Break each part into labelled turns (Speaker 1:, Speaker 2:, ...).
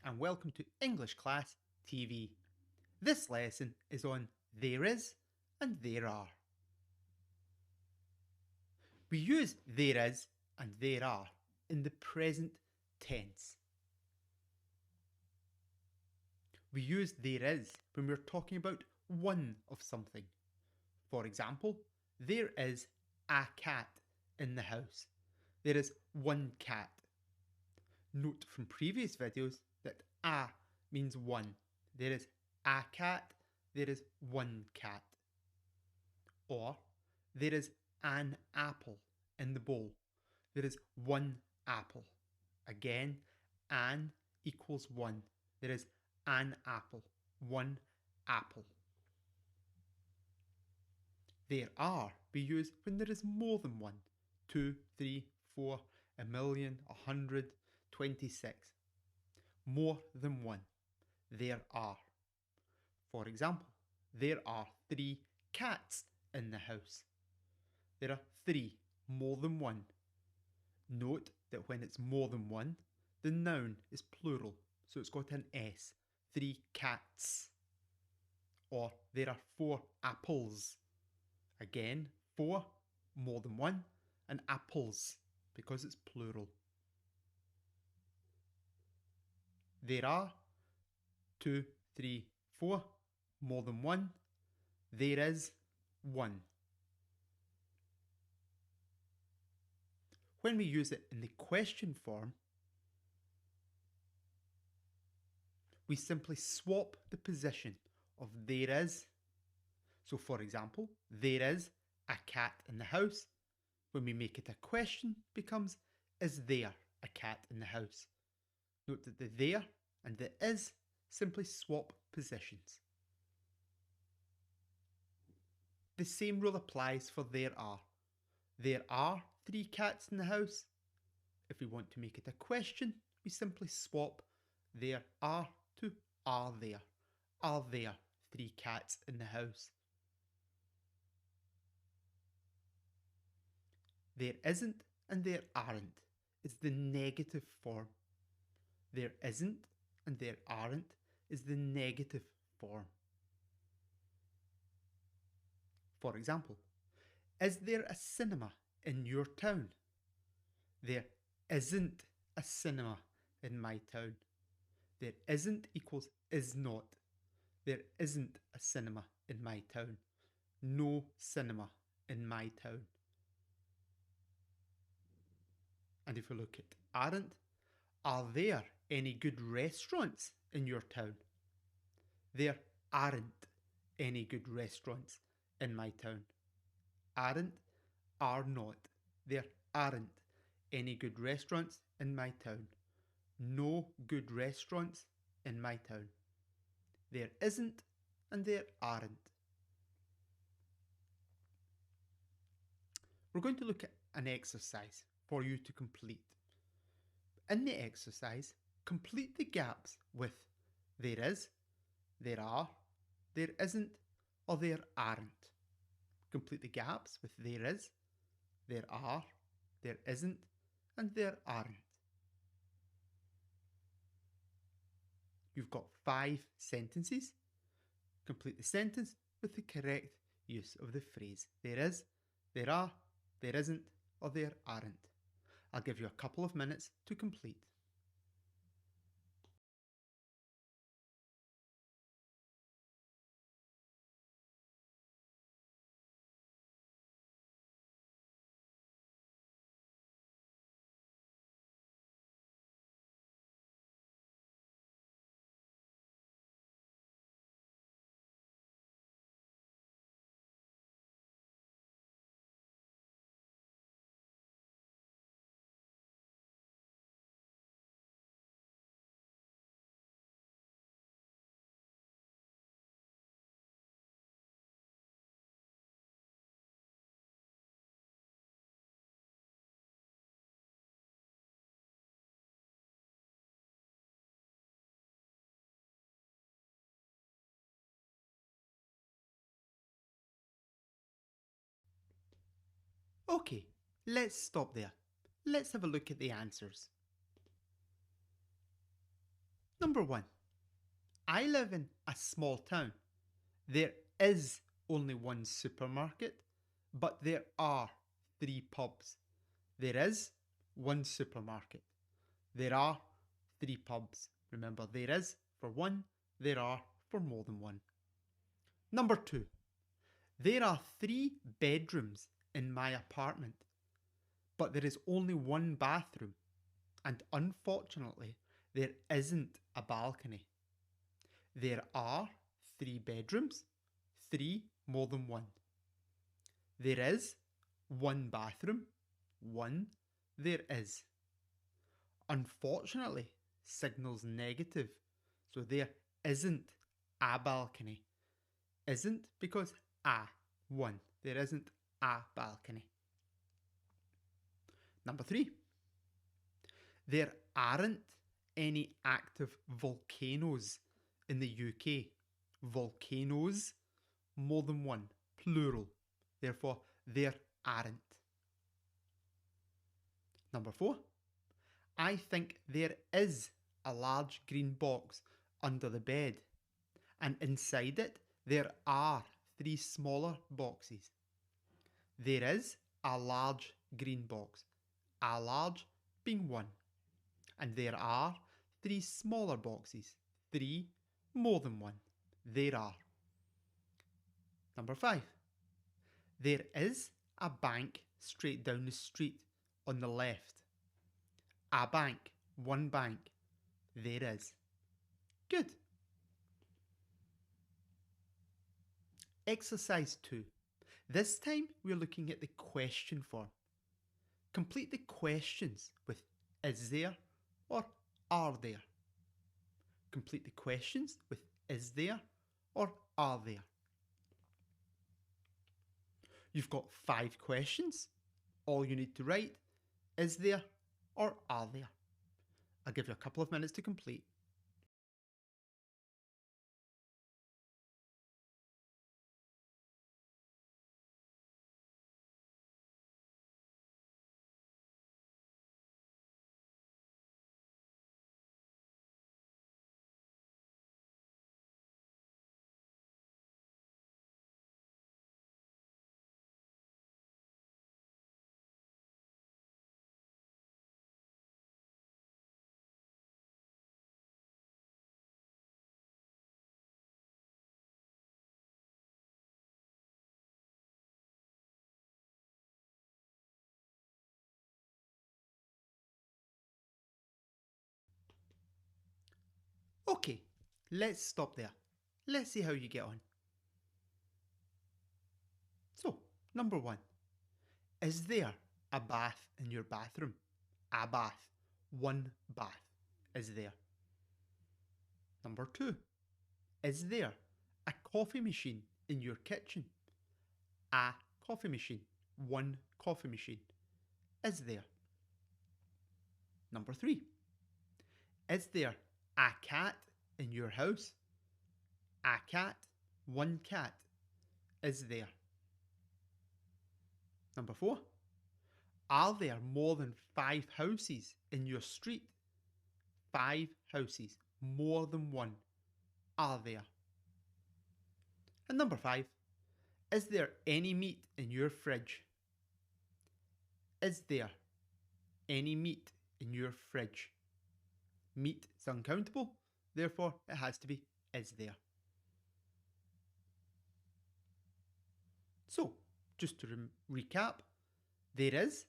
Speaker 1: and welcome to English Class TV. This lesson is on there is and there are. We use there is and there are in the present tense. We use there is when we're talking about one of something. For example, there is a cat in the house. There is one cat. Note from previous videos that a means one. There is a cat, there is one cat. Or there is an apple in the bowl. There is one apple. Again, an equals one. There is an apple. One apple. There are be used when there is more than one. 2, 3, 4, a million, 100, 26. More than one. There are. For example, there are 3 cats in the house. There are 3, more than one. Note that when it's more than one, the noun is plural, so it's got an S. 3 cats. Or there are 4 apples. Again, 4, more than one, and apples, because it's plural. There are 2, 3, 4, more than one. There is one. When we use it in the question form, we simply swap the position of there is. So for example, there is a cat in the house. When we make it a question, it becomes is there a cat in the house? Note that the there and the is simply swap positions. The same rule applies for there are. There are 3 cats in the house. If we want to make it a question, we simply swap there are to are there. Are there 3 cats in the house? There isn't and there aren't is the negative form. There isn't and there aren't is the negative form. For example, is there a cinema in your town? There isn't a cinema in my town. There isn't equals is not. There isn't a cinema in my town. No cinema in my town. And if we look at aren't, are there any good restaurants in your town? There aren't any good restaurants in my town. Aren't, are not. There aren't any good restaurants in my town. No good restaurants in my town. There isn't and there aren't. We're going to look at an exercise for you to complete. In the exercise, complete the gaps with there is, there are, there isn't, or there aren't. Complete the gaps with there is, there are, there isn't, and there aren't. You've got 5 sentences. Complete the sentence with the correct use of the phrase there is, there are, there isn't, or there aren't. I'll give you a couple of minutes to complete. Okay, let's stop there. Let's have a look at the answers. Number 1. I live in a small town. There is only one supermarket, but there are 3 pubs. There is one supermarket. There are 3 pubs. Remember, there is for one, there are for more than one. Number 2. There are 3 bedrooms in my apartment, but there is only one bathroom, and unfortunately, there isn't a balcony. There are 3 bedrooms, 3 more than one. There is one bathroom, one there is. Unfortunately signals negative, so there isn't a balcony. Isn't because one. There isn't a balcony. Number 3. There aren't any active volcanoes in the UK. Volcanoes, more than one, plural. Therefore, there aren't. Number 4. I think there is a large green box under the bed, and inside it there are 3 smaller boxes. There is a large green box, a large being 1, and there are 3 smaller boxes, 3 more than 1. There are. Number 5. There is a bank straight down the street on the left. A bank, one bank. There is. Good. Exercise 2. This time we're looking at the question form. Complete the questions with is there or are there. Complete the questions with is there or are there. You've got 5 questions. All you need to write is there or are there. I'll give you a couple of minutes to complete. Okay, let's stop there. Let's see how you get on. So, number 1. Is there a bath in your bathroom? A bath. One bath is there. Number 2. Is there a coffee machine in your kitchen? A coffee machine. One coffee machine is there. Number 3. Is there a cat in your house? A cat. One cat is there. Number 4. Are there more than 5 houses in your street? 5 houses. More than one. Are there? And number 5. Is there any meat in your fridge? Is there any meat in your fridge? Meat is uncountable, therefore it has to be is there. So, just to recap, there is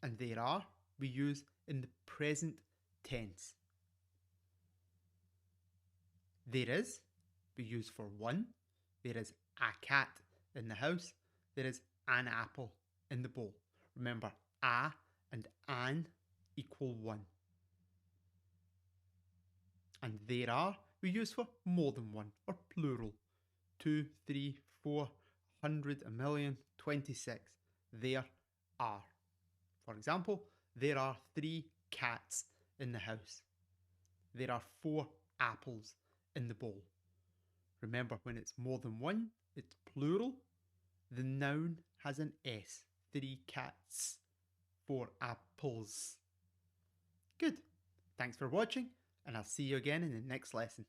Speaker 1: and there are we use in the present tense. There is we use for one. There is a cat in the house. There is an apple in the bowl. Remember, a and an equal 1. And there are we use for more than one or plural. 2, 3, 4, 100, a million, 26. There are. For example, there are 3 cats in the house. There are 4 apples in the bowl. Remember, when it's more than one, it's plural. The noun has an S. 3 cats, 4 apples. Good. Thanks for watching. and I'll see you again in the next lesson.